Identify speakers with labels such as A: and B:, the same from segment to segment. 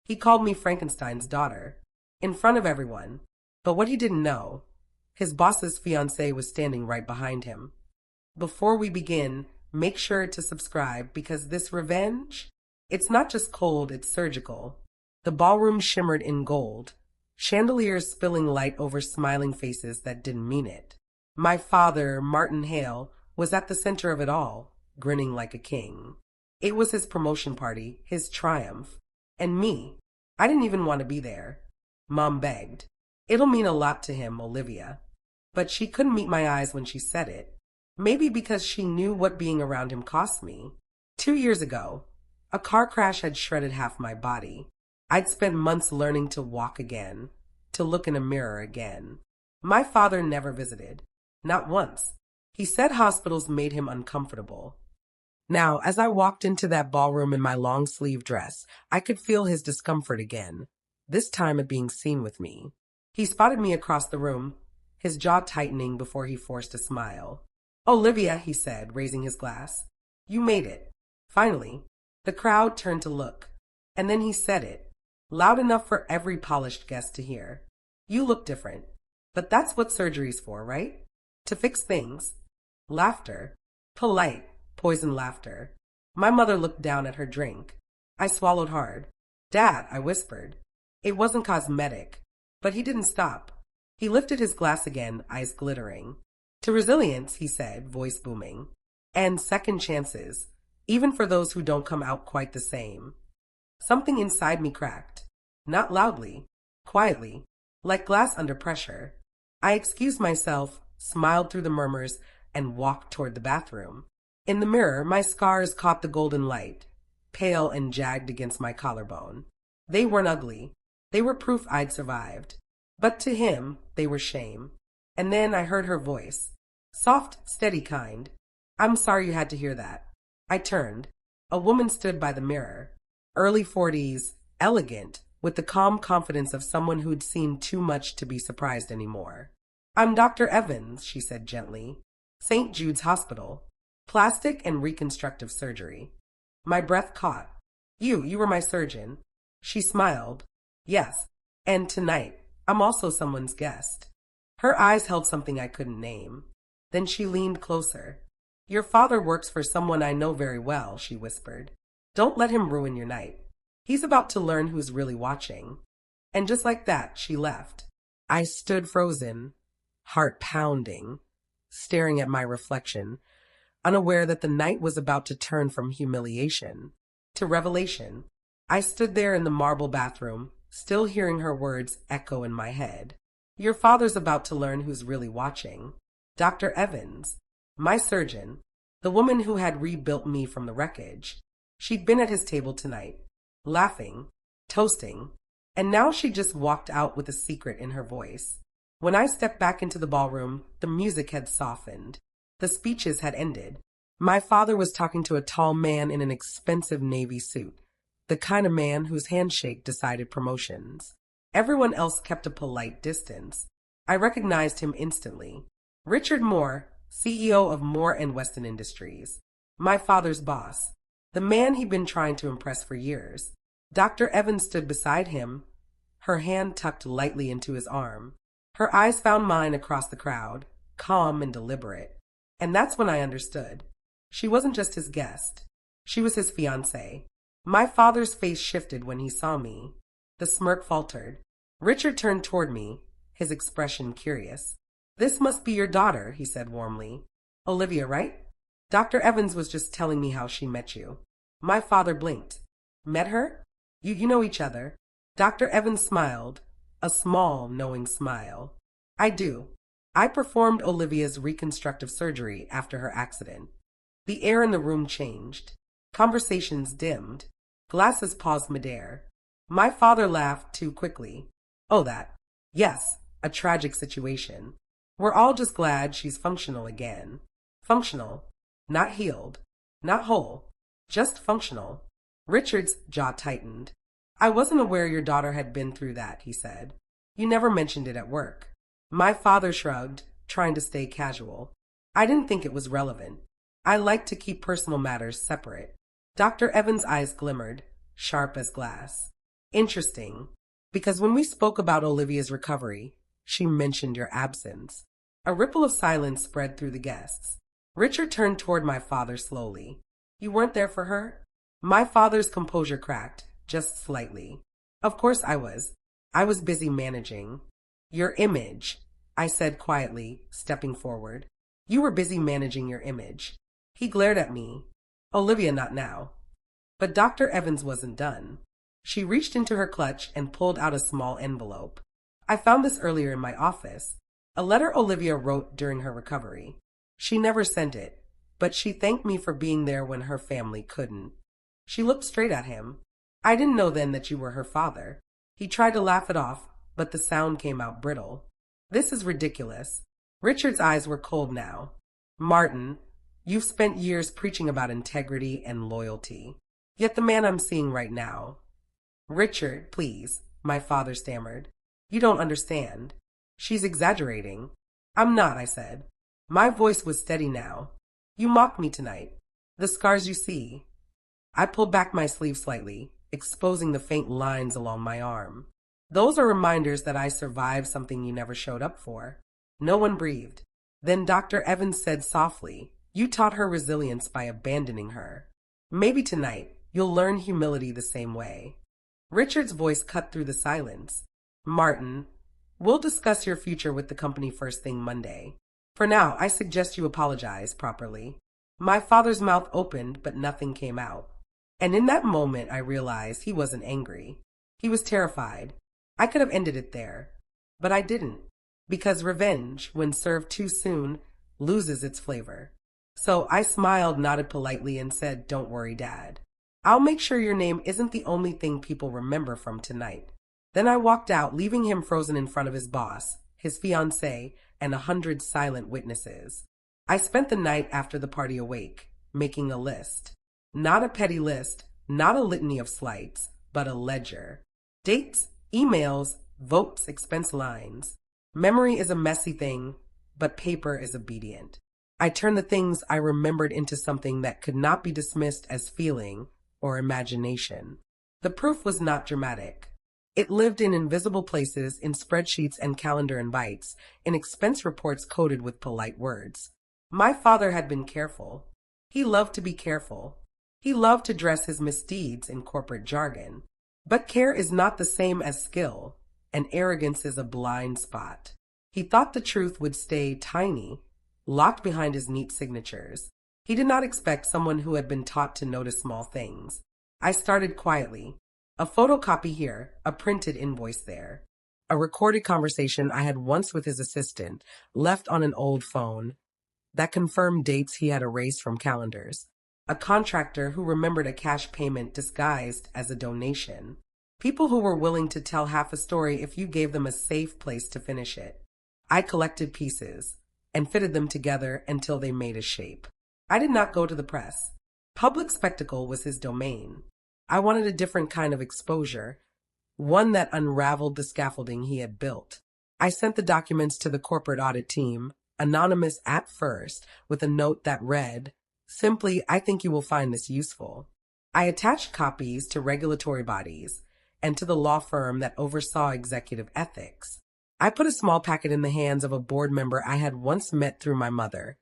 A: He called me Frankenstein's daughter, in front of everyone. But what he didn't know, his boss's fiancée was standing right behind him. Before we begin, make sure to subscribe because this revenge, it's not just cold, it's surgical. The ballroom shimmered in gold, chandeliers spilling light over smiling faces that didn't mean it. My father, Martin Hale, was at the center of it all, grinning like a king. It was his promotion party, his triumph. And me, I didn't even want to be there. Mom begged. It'll mean a lot to him, Olivia. But she couldn't meet my eyes when she said it. Maybe because she knew what being around him cost me. 2 years ago, a car crash had shredded half my body. I'd spent months learning to walk again, to look in a mirror again. My father never visited. Not once. He said hospitals made him uncomfortable. Now, as I walked into that ballroom in my long-sleeve dress, I could feel his discomfort again, this time at being seen with me. He spotted me across the room, his jaw tightening before he forced a smile. "Olivia," he said, raising his glass. "You made it." Finally, the crowd turned to look, and then he said it, loud enough for every polished guest to hear. "You look different. But that's what surgery's for, right? To fix things." Laughter. Polite, poisoned laughter. My mother looked down at her drink. I swallowed hard. "Dad," I whispered. It wasn't cosmetic, but he didn't stop. He lifted his glass again, eyes glittering. "To resilience," he said, voice booming. "And second chances, even for those who don't come out quite the same." Something inside me cracked. Not loudly, quietly, like glass under pressure. I excused myself, smiled through the murmurs, and walked toward the bathroom. In the mirror, my scars caught the golden light, pale and jagged against my collarbone. They weren't ugly. They were proof I'd survived. But to him, they were shame. And then I heard her voice. Soft, steady kind. "I'm sorry you had to hear that." I turned. A woman stood by the mirror. Early 40s, elegant, with the calm confidence of someone who'd seen too much to be surprised anymore. "I'm Dr. Evans," she said gently. "St. Jude's Hospital. Plastic and reconstructive surgery." My breath caught. You were my surgeon." She smiled. "Yes, and tonight, I'm also someone's guest." Her eyes held something I couldn't name. Then she leaned closer. "Your father works for someone I know very well," she whispered. "Don't let him ruin your night. He's about to learn who's really watching." And just like that, she left. I stood frozen, heart pounding, staring at my reflection, unaware that the night was about to turn from humiliation to revelation. I stood there in the marble bathroom, still hearing her words echo in my head. "Your father's about to learn who's really watching." Dr. Evans, my surgeon, the woman who had rebuilt me from the wreckage. She'd been at his table tonight, laughing, toasting, and now she just walked out with a secret in her voice. When I stepped back into the ballroom, the music had softened. The speeches had ended. My father was talking to a tall man in an expensive navy suit, the kind of man whose handshake decided promotions. Everyone else kept a polite distance. I recognized him instantly. Richard Moore, CEO of Moore and Weston Industries. My father's boss. The man he'd been trying to impress for years. Dr. Evans stood beside him, her hand tucked lightly into his arm. Her eyes found mine across the crowd, calm and deliberate. And that's when I understood. She wasn't just his guest. She was his fiancée. My father's face shifted when he saw me. The smirk faltered. Richard turned toward me, his expression curious. "This must be your daughter," he said warmly. "Olivia, right? Dr. Evans was just telling me how she met you." My father blinked. "Met her? You know each other?" Dr. Evans smiled, a small, knowing smile. "I do. I performed Olivia's reconstructive surgery after her accident." The air in the room changed. Conversations dimmed. Glasses paused midair. My father laughed too quickly. "Oh, that. Yes, a tragic situation. We're all just glad she's functional again." Functional. Not healed. Not whole. Just functional. Richard's jaw tightened. "I wasn't aware your daughter had been through that," he said. "You never mentioned it at work." My father shrugged, trying to stay casual. "I didn't think it was relevant. I like to keep personal matters separate." Dr. Evans' eyes glimmered, sharp as glass. Interesting, because when we spoke about Olivia's recovery, she mentioned your absence. A ripple of silence spread through the guests. Richard turned toward my father slowly. You weren't there for her? My father's composure cracked, just slightly. Of course I was. I was busy managing. Your image, I said quietly, stepping forward. You were busy managing your image. He glared at me. Olivia, not now. But Dr. Evans wasn't done. She reached into her clutch and pulled out a small envelope. I found this earlier in my office. A letter Olivia wrote during her recovery. She never sent it, but she thanked me for being there when her family couldn't. She looked straight at him. I didn't know then that you were her father. He tried to laugh it off, but the sound came out brittle. This is ridiculous. Richard's eyes were cold now. Martin, you've spent years preaching about integrity and loyalty. Yet the man I'm seeing right now. Richard, please, my father stammered. You don't understand. She's exaggerating. I'm not, I said. My voice was steady now. You mocked me tonight. The scars you see. I pulled back my sleeve slightly, exposing the faint lines along my arm. Those are reminders that I survived something you never showed up for. No one breathed. Then Dr. Evans said softly, you taught her resilience by abandoning her. Maybe tonight, you'll learn humility the same way. Richard's voice cut through the silence. Martin, we'll discuss your future with the company first thing Monday. For now, I suggest you apologize properly. My father's mouth opened, but nothing came out. And in that moment, I realized he wasn't angry. He was terrified. I could have ended it there, but I didn't. Because revenge, when served too soon, loses its flavor. So I smiled, nodded politely, and said, don't worry, Dad. I'll make sure your name isn't the only thing people remember from tonight. Then I walked out, leaving him frozen in front of his boss, his fiancée, and 100 silent witnesses. I spent the night after the party awake, making a list. Not a petty list, not a litany of slights, but a ledger. Dates, emails, votes, expense lines. Memory is a messy thing, but paper is obedient. I turned the things I remembered into something that could not be dismissed as feeling or imagination. The proof was not dramatic. It lived in invisible places, in spreadsheets and calendar invites, in expense reports coded with polite words. My father had been careful. He loved to be careful. He loved to dress his misdeeds in corporate jargon. But care is not the same as skill, and arrogance is a blind spot. He thought the truth would stay tiny, locked behind his neat signatures. He did not expect someone who had been taught to notice small things. I started quietly. A photocopy here, a printed invoice there. A recorded conversation I had once with his assistant, left on an old phone, that confirmed dates he had erased from calendars. A contractor who remembered a cash payment disguised as a donation. People who were willing to tell half a story if you gave them a safe place to finish it. I collected pieces and fitted them together until they made a shape. I did not go to the press. Public spectacle was his domain. I wanted a different kind of exposure, one that unraveled the scaffolding he had built. I sent the documents to the corporate audit team, anonymous at first, with a note that read, simply, I think you will find this useful. I attached copies to regulatory bodies and to the law firm that oversaw executive ethics. I put a small packet in the hands of a board member I had once met through my mother,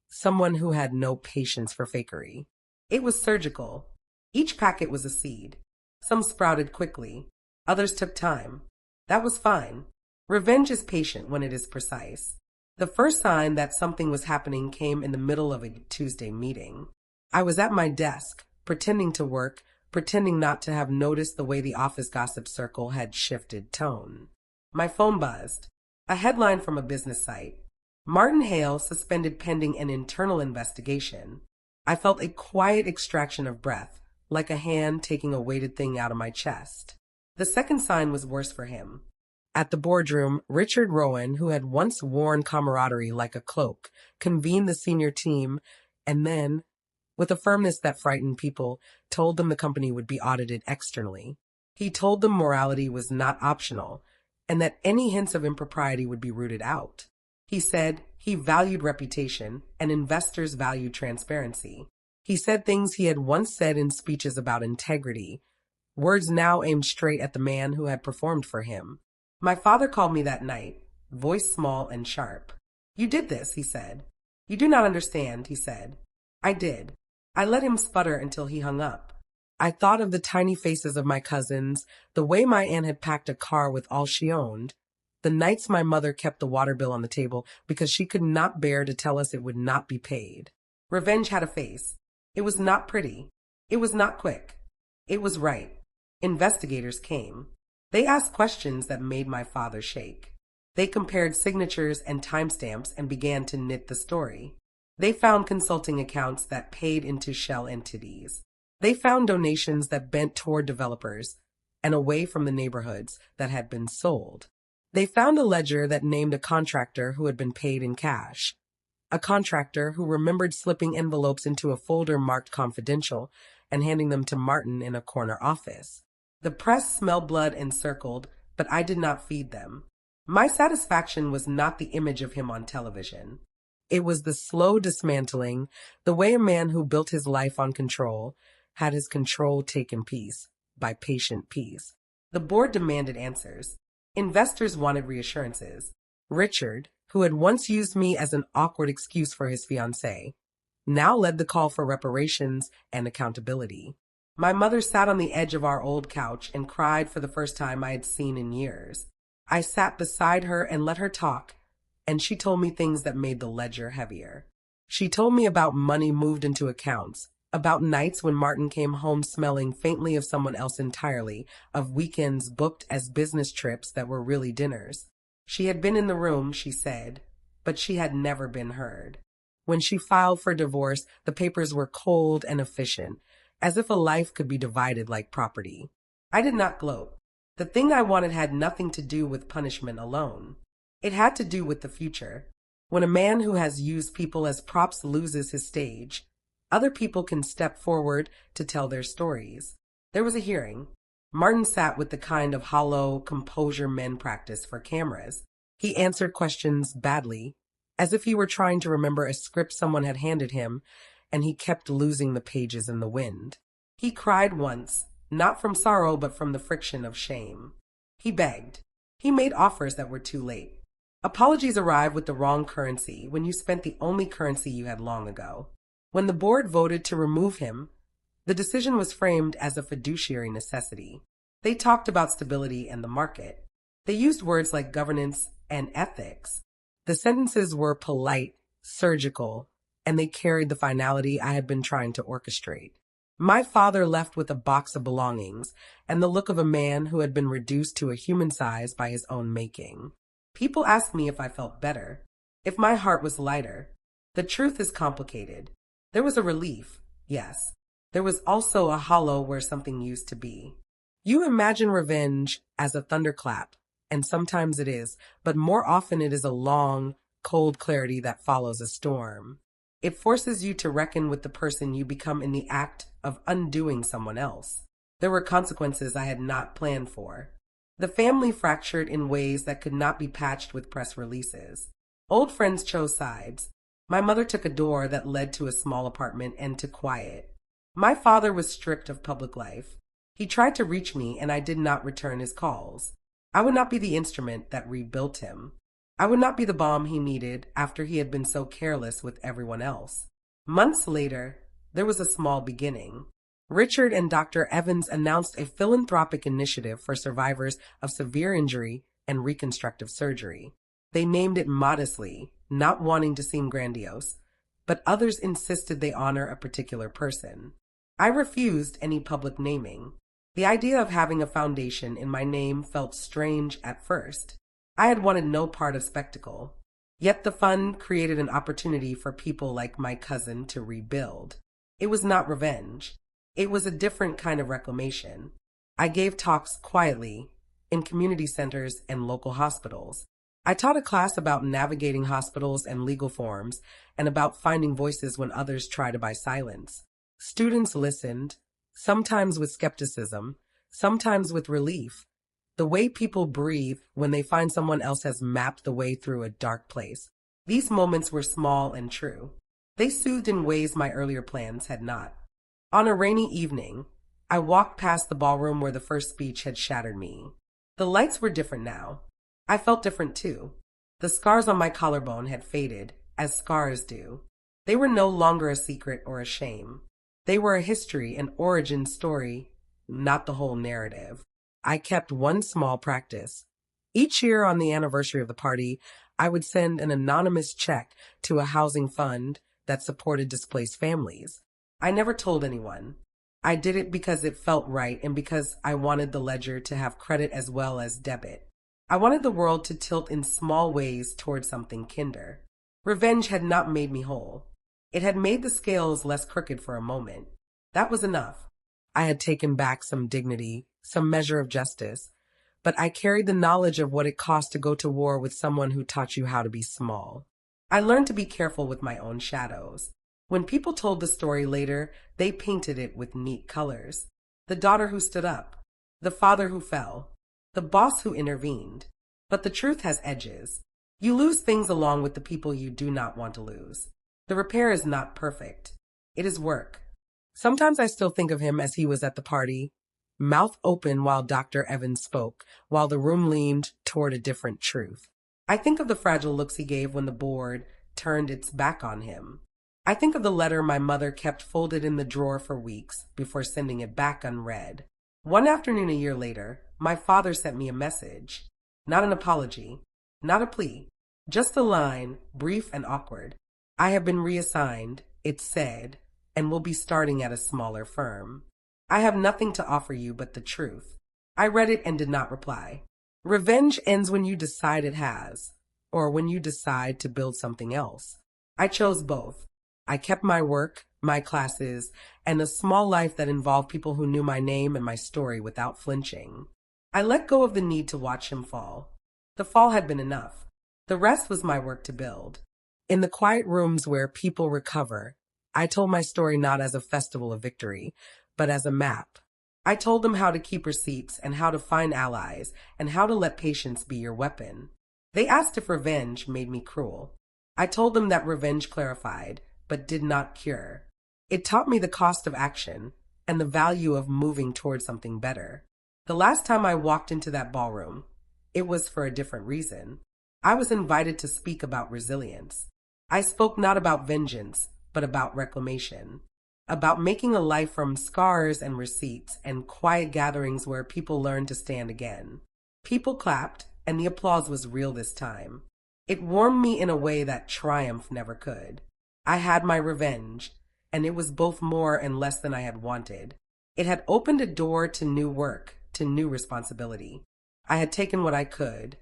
A: someone who had no patience for fakery. It was surgical. Each packet was a seed. Some sprouted quickly. Others took time. That was fine. Revenge is patient when it is precise. The first sign that something was happening came in the middle of a Tuesday meeting. I was at my desk, pretending to work, pretending not to have noticed the way the office gossip circle had shifted tone. My phone buzzed. A headline from a business site. Martin Hale suspended pending an internal investigation. I felt a quiet extraction of breath, like a hand taking a weighted thing out of my chest. The second sign was worse for him. At the boardroom, Richard Rowan, who had once worn camaraderie like a cloak, convened the senior team and then, with a firmness that frightened people, told them the company would be audited externally. He told them morality was not optional and that any hints of impropriety would be rooted out. He said he valued reputation and investors valued transparency. He said things he had once said in speeches about integrity, words now aimed straight at the man who had performed for him. My father called me that night, voice small and sharp. "You did this," he said. "You do not understand," he said. I did. I let him sputter until he hung up. I thought of the tiny faces of my cousins, the way my aunt had packed a car with all she owned, the nights my mother kept the water bill on the table because she could not bear to tell us it would not be paid. Revenge had a face. It was not pretty. It was not quick. It was right. Investigators came. They asked questions that made my father shake. They compared signatures and timestamps and began to knit the story. They found consulting accounts that paid into shell entities. They found donations that bent toward developers and away from the neighborhoods that had been sold. They found a ledger that named a contractor who had been paid in cash, a contractor who remembered slipping envelopes into a folder marked confidential and handing them to Martin in a corner office. The press smelled blood and circled, but I did not feed them. My satisfaction was not the image of him on television. It was the slow dismantling, the way a man who built his life on control had his control taken piece by patient piece. The board demanded answers. Investors wanted reassurances. Richard, who had once used me as an awkward excuse for his fiancée, now led the call for reparations and accountability. My mother sat on the edge of our old couch and cried for the first time I had seen in years. I sat beside her and let her talk, and she told me things that made the ledger heavier. She told me about money moved into accounts, about nights when Martin came home smelling faintly of someone else entirely, of weekends booked as business trips that were really dinners. She had been in the room, she said, but she had never been heard. When she filed for divorce, the papers were cold and efficient, as if a life could be divided like property. I did not gloat. The thing I wanted had nothing to do with punishment alone. It had to do with the future. When a man who has used people as props loses his stage, other people can step forward to tell their stories. There was a hearing. Martin sat with the kind of hollow composure men practice for cameras. He answered questions badly, as if he were trying to remember a script someone had handed him, and he kept losing the pages in the wind. He cried once, not from sorrow but from the friction of shame. He begged. He made offers that were too late. Apologies arrived with the wrong currency when you spent the only currency you had long ago. When the board voted to remove him, the decision was framed as a fiduciary necessity. They talked about stability and the market. They used words like governance and ethics. The sentences were polite, surgical, and they carried the finality I had been trying to orchestrate. My father left with a box of belongings and the look of a man who had been reduced to a human size by his own making. People asked me if I felt better, if my heart was lighter. The truth is complicated. There was a relief, yes. There was also a hollow where something used to be. You imagine revenge as a thunderclap, and sometimes it is, but more often it is a long, cold clarity that follows a storm. It forces you to reckon with the person you become in the act of undoing someone else. There were consequences I had not planned for. The family fractured in ways that could not be patched with press releases. Old friends chose sides. My mother took a door that led to a small apartment and to quiet. My father was stripped of public life. He tried to reach me and I did not return his calls. I would not be the instrument that rebuilt him. I would not be the balm he needed after he had been so careless with everyone else. Months later, there was a small beginning. Richard and Dr. Evans announced a philanthropic initiative for survivors of severe injury and reconstructive surgery. They named it modestly, not wanting to seem grandiose, but others insisted they honor a particular person. I refused any public naming. The idea of having a foundation in my name felt strange at first. I had wanted no part of spectacle. Yet the fund created an opportunity for people like my cousin to rebuild. It was not revenge. It was a different kind of reclamation. I gave talks quietly in community centers and local hospitals. I taught a class about navigating hospitals and legal forms and about finding voices when others try to buy silence. Students listened, sometimes with skepticism, sometimes with relief. The way people breathe when they find someone else has mapped the way through a dark place. These moments were small and true. They soothed in ways my earlier plans had not. On a rainy evening, I walked past the ballroom where the first speech had shattered me. The lights were different now. I felt different too. The scars on my collarbone had faded, as scars do. They were no longer a secret or a shame. They were a history, an origin story, not the whole narrative. I kept one small practice. Each year on the anniversary of the party, I would send an anonymous check to a housing fund that supported displaced families. I never told anyone. I did it because it felt right and because I wanted the ledger to have credit as well as debit. I wanted the world to tilt in small ways toward something kinder. Revenge had not made me whole. It had made the scales less crooked for a moment. That was enough. I had taken back some dignity, some measure of justice, but I carried the knowledge of what it cost to go to war with someone who taught you how to be small. I learned to be careful with my own shadows. When people told the story later, they painted it with neat colors. The daughter who stood up, the father who fell, the boss who intervened. But the truth has edges. You lose things along with the people you do not want to lose. The repair is not perfect. It is work. Sometimes I still think of him as he was at the party, mouth open while Dr. Evans spoke, while the room leaned toward a different truth. I think of the fragile looks he gave when the board turned its back on him. I think of the letter my mother kept folded in the drawer for weeks before sending it back unread. One afternoon a year later, my father sent me a message. Not an apology, not a plea, just a line, brief and awkward. I have been reassigned, it said, and will be starting at a smaller firm. I have nothing to offer you but the truth. I read it and did not reply. Revenge ends when you decide it has, or when you decide to build something else. I chose both. I kept my work, my classes, and a small life that involved people who knew my name and my story without flinching. I let go of the need to watch him fall. The fall had been enough. The rest was my work to build. In the quiet rooms where people recover, I told my story not as a festival of victory, but as a map. I told them how to keep receipts and how to find allies and how to let patience be your weapon. They asked if revenge made me cruel. I told them that revenge clarified, but did not cure. It taught me the cost of action and the value of moving toward something better. The last time I walked into that ballroom, it was for a different reason. I was invited to speak about resilience. I spoke not about vengeance, but about reclamation. About making a life from scars and receipts and quiet gatherings where people learn to stand again. People clapped, and the applause was real this time. It warmed me in a way that triumph never could. I had my revenge, and it was both more and less than I had wanted. It had opened a door to new work, to new responsibility. I had taken what I could,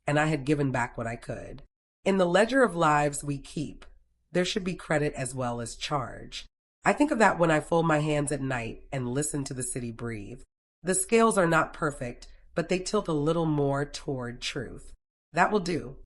A: and I had given back what I could. In the ledger of lives we keep, there should be credit as well as charge. I think of that when I fold my hands at night and listen to the city breathe. The scales are not perfect, but they tilt a little more toward truth. That will do.